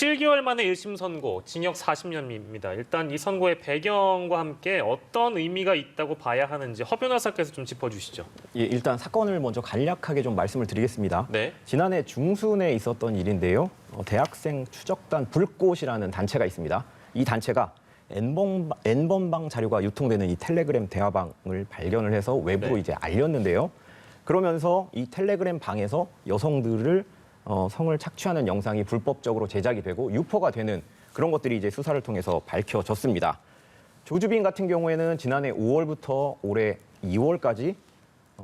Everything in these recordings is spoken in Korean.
7개월 만에 1심 선고, 징역 40년입니다. 일단 이 선고의 배경과 함께 어떤 의미가 있다고 봐야 하는지 허 변호사께서 좀 짚어주시죠. 예, 일단 사건을 먼저 간략하게 좀 말씀을 드리겠습니다. 네. 지난해 중순에 있었던 일인데요. 대학생 추적단 불꽃이라는 단체가 있습니다. 이 단체가 N번방 자료가 유통되는 이 텔레그램 대화방을 발견을 해서 외부로 네. 이제 알렸는데요. 그러면서 이 텔레그램 방에서 여성들을 성을 착취하는 영상이 불법적으로 제작이 되고 유포가 되는 그런 것들이 이제 수사를 통해서 밝혀졌습니다. 조주빈 같은 경우에는 지난해 5월부터 올해 2월까지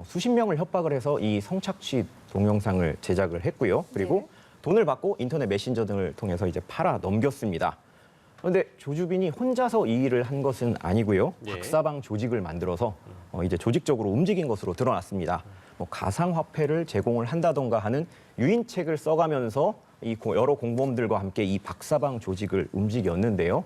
수십 명을 협박을 해서 이 성착취 동영상을 제작을 했고요. 그리고 네. 돈을 받고 인터넷 메신저 등을 통해서 이제 팔아 넘겼습니다. 그런데 조주빈이 혼자서 이 일을 한 것은 아니고요. 예. 박사방 조직을 만들어서 이제 조직적으로 움직인 것으로 드러났습니다. 뭐 가상화폐를 제공을 한다던가 하는 유인책을 써가면서 이 여러 공범들과 함께 이 박사방 조직을 움직였는데요.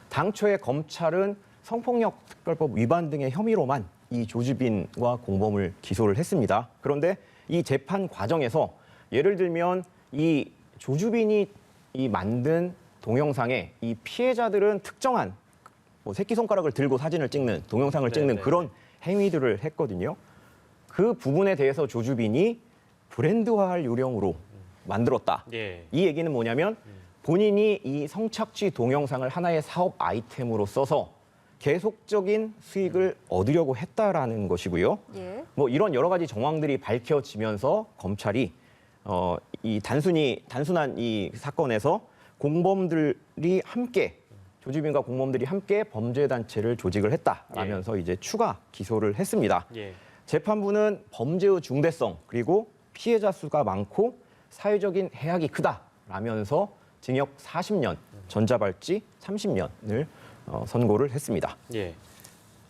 당초에 검찰은 성폭력특별법 위반 등의 혐의로만 이 조주빈과 공범을 기소를 했습니다. 그런데 이 재판 과정에서 예를 들면 이 조주빈이 이 만든 동영상에 이 피해자들은 특정한 뭐 새끼손가락을 들고 사진을 찍는 동영상을 찍는 네네. 그런 행위들을 했거든요. 그 부분에 대해서 조주빈이 브랜드화할 요령으로 만들었다. 예. 이 얘기는 뭐냐면 본인이 이 성착취 동영상을 하나의 사업 아이템으로 써서 계속적인 수익을 얻으려고 했다라는 것이고요. 예. 뭐 이런 여러 가지 정황들이 밝혀지면서 검찰이 이 단순한 이 사건에서 공범들이 함께 조주빈과 공범들이 함께 범죄 단체를 조직을 했다라면서 이제 추가 기소를 했습니다. 예. 재판부는 범죄의 중대성 그리고 피해자 수가 많고 사회적인 해악이 크다라면서 징역 40년, 전자발찌 30년을 선고를 했습니다. 예.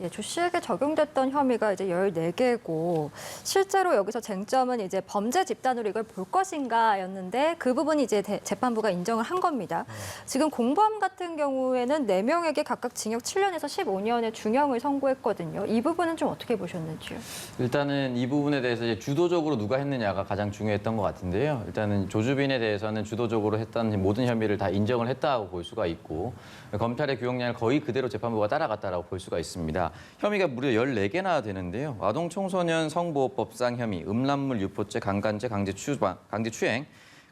예, 조 씨에게 적용됐던 혐의가 이제 14개고 실제로 여기서 쟁점은 이제 범죄 집단으로 이걸 볼 것인가였는데 그 부분이 이제 재판부가 인정을 한 겁니다. 지금 공범 같은 경우에는 4명에게 각각 징역 7년에서 15년의 중형을 선고했거든요. 이 부분은 좀 어떻게 보셨는지요? 일단은 이 부분에 대해서 이제 주도적으로 누가 했느냐가 가장 중요했던 것 같은데요. 일단은 조주빈에 대해서는 주도적으로 했던 모든 혐의를 다 인정을 했다고 볼 수가 있고 검찰의 규정량을 거의 그대로 재판부가 따라갔다라고 볼 수가 있습니다. 혐의가 무려 14개나 되는데요. 아동청소년 성보호법상 혐의, 음란물 유포죄, 강간죄, 강제추행,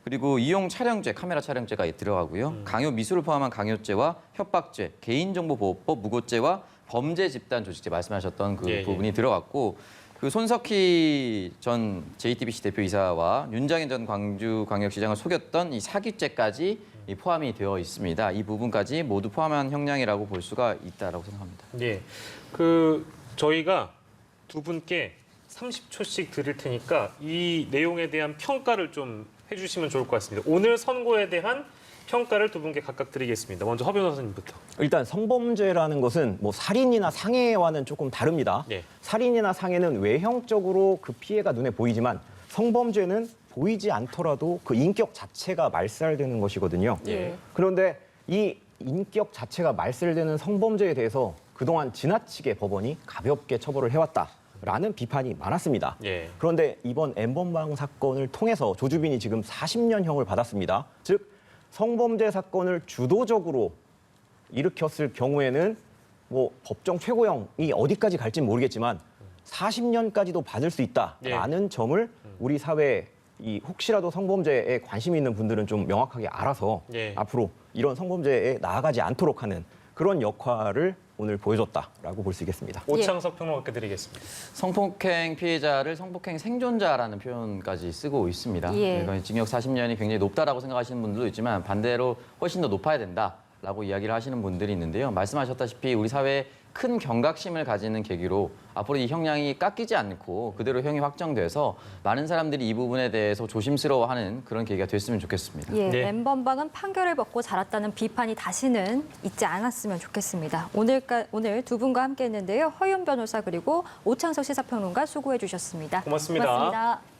그리고 이용 촬영죄, 카메라 촬영죄가 들어가고요. 강요 미수를 포함한 강요죄와 협박죄, 개인정보보호법, 무고죄와 범죄 집단 조직죄 말씀하셨던 그 예, 예. 부분이 들어갔고 그 손석희 전 JTBC 대표이사와 윤장현 전 광주광역시장을 속였던 이 사기죄까지 포함이 되어 있습니다. 이 부분까지 모두 포함한 형량이라고 볼 수가 있다라고 생각합니다. 예. 저희가 두 분께 30초씩 드릴 테니까 이 내용에 대한 평가를 좀 해주시면 좋을 것 같습니다. 오늘 선고에 대한 평가를 두 분께 각각 드리겠습니다. 먼저 허 변호사님부터. 일단 성범죄라는 것은 뭐 살인이나 상해와는 조금 다릅니다. 예. 살인이나 상해는 외형적으로 그 피해가 눈에 보이지만 성범죄는 보이지 않더라도 그 인격 자체가 말살되는 것이거든요. 예. 그런데 이 인격 자체가 말살되는 성범죄에 대해서 그동안 지나치게 법원이 가볍게 처벌을 해왔다라는 비판이 많았습니다. 예. 그런데 이번 N번방 사건을 통해서 조주빈이 지금 40년형을 받았습니다. 즉 성범죄 사건을 주도적으로 일으켰을 경우에는 뭐 법정 최고형이 어디까지 갈지는 모르겠지만 40년까지도 받을 수 있다라는 점을 우리 사회에 혹시라도 성범죄에 관심이 있는 분들은 좀 명확하게 알아서 예. 앞으로 이런 성범죄에 나아가지 않도록 하는 그런 역할을 오늘 보여줬다라고 볼 수 있겠습니다. 오창석 평론가께 드리겠습니다. 성폭행 피해자를 성폭행 생존자라는 표현까지 쓰고 있습니다. 예. 그러니까 징역 40년이 굉장히 높다라고 생각하시는 분들도 있지만 반대로 훨씬 더 높아야 된다라고 이야기를 하시는 분들이 있는데요. 말씀하셨다시피 우리 사회에 큰 경각심을 가지는 계기로 앞으로 이 형량이 깎이지 않고 그대로 형이 확정돼서 많은 사람들이 이 부분에 대해서 조심스러워하는 그런 계기가 됐으면 좋겠습니다. 예, 네. N번방은 판결을 벗고 자랐다는 비판이 다시는 있지 않았으면 좋겠습니다. 오늘 두 분과 함께했는데요. 허윤 변호사 그리고 오창석 시사평론가 수고해 주셨습니다. 고맙습니다. 고맙습니다.